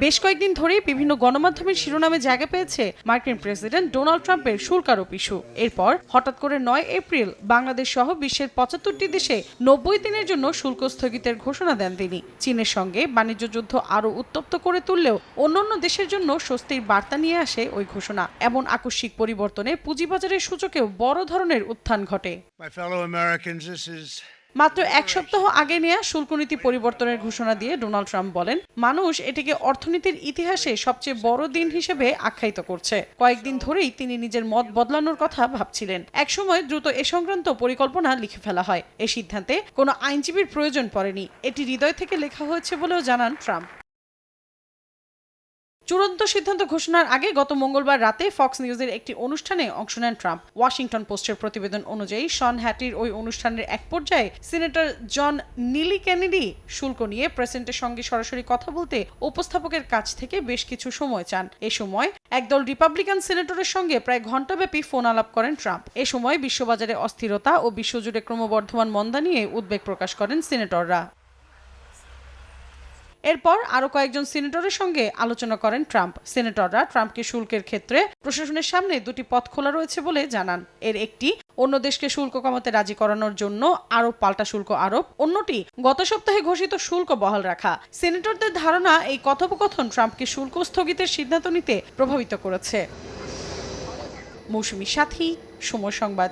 বেশ কয়েকদিন ধরেই বিভিন্ন গণমাধ্যমের শিরোনামে জায়গা পেয়েছে মার্কিন প্রেসিডেন্ট ডোনাল্ড ট্রাম্পের শুল্ক আরোপ ইস্যু। এরপর হঠাৎ করে ৯ এপ্রিল বাংলাদেশ সহ বিশ্বের ৭৫টি দেশে ৯০ দিনের জন্য শুল্ক স্থগিতের ঘোষণা দেন তিনি। চীনের সঙ্গে বাণিজ্য যুদ্ধ আরও উত্তপ্ত করে তুললেও অন্যান্য দেশের জন্য স্বস্তির বার্তা নিয়ে আসে ওই ঘোষণা। এমন আকস্মিক পরিবর্তনে পুঁজিবাজারের সূচকেও বড় ধরনের উত্থান ঘটে। মাত্র এক সপ্তাহ আগে নেয়া শুল্কনীতি পরিবর্তনের ঘোষণা দিয়ে ডোনাল্ড ট্রাম্প বলেন, মানুষ এটিকে অর্থনীতির ইতিহাসে সবচেয়ে বড় দিন হিসেবে আখ্যায়িত করছে। কয়েকদিন ধরেই তিনি নিজের মত বদলানোর কথা ভাবছিলেন। একসময় দ্রুত এ সংক্রান্ত পরিকল্পনা লিখে ফেলা হয়। এ সিদ্ধান্তে কোনো আইনজীবীর প্রয়োজন পড়েনি, এটি হৃদয় থেকে লেখা হয়েছে বলেও জানান ট্রাম্প। চূড়ান্ত সিদ্ধান্ত ঘোষণার আগে গত মঙ্গলবার রাতে ফক্স নিউজের একটি অনুষ্ঠানে অংশ নেন ট্রাম্প। ওয়াশিংটন পোস্টের প্রতিবেদন অনুযায়ী শন হ্যাটির ওই অনুষ্ঠানের এক পর্যায়ে সিনেটর জন নিলি কেনেডি শুল্ক নিয়ে প্রেসিডেন্টের সঙ্গে সরাসরি কথা বলতে উপস্থাপকের কাছ থেকে বেশ কিছু সময় চান। এ সময় একদল রিপাবলিকান সিনেটরের সঙ্গে প্রায় ঘণ্টাব্যাপী ফোন আলাপ করেন ট্রাম্প। এ সময় বিশ্ববাজারে অস্থিরতা ও বিশ্বজুড়ে ক্রমবর্ধমান মন্দা নিয়ে উদ্বেগ প্রকাশ করেন সিনেটররা। এরপর আরও কয়েকজন সিনেটরের সঙ্গে আলোচনা করেন ট্রাম্প। সিনেটররা ট্রাম্পকে শুল্কের ক্ষেত্রে প্রশাসনের সামনে দুটি পথ খোলা রয়েছে বলে জানান। এর একটি, অন্য দেশকে শুল্ক কমাতে রাজি করানোর জন্য আরও পাল্টা শুল্ক আরোপ, অন্যটি গত সপ্তাহে ঘোষিত শুল্ক বহাল রাখা। সিনেটরদের ধারণা, এই কথোপকথন ট্রাম্পকে শুল্ক স্থগিতের সিদ্ধান্ত নিতে প্রভাবিত করেছে। মৌসুমী সাথী, সময় সংবাদ।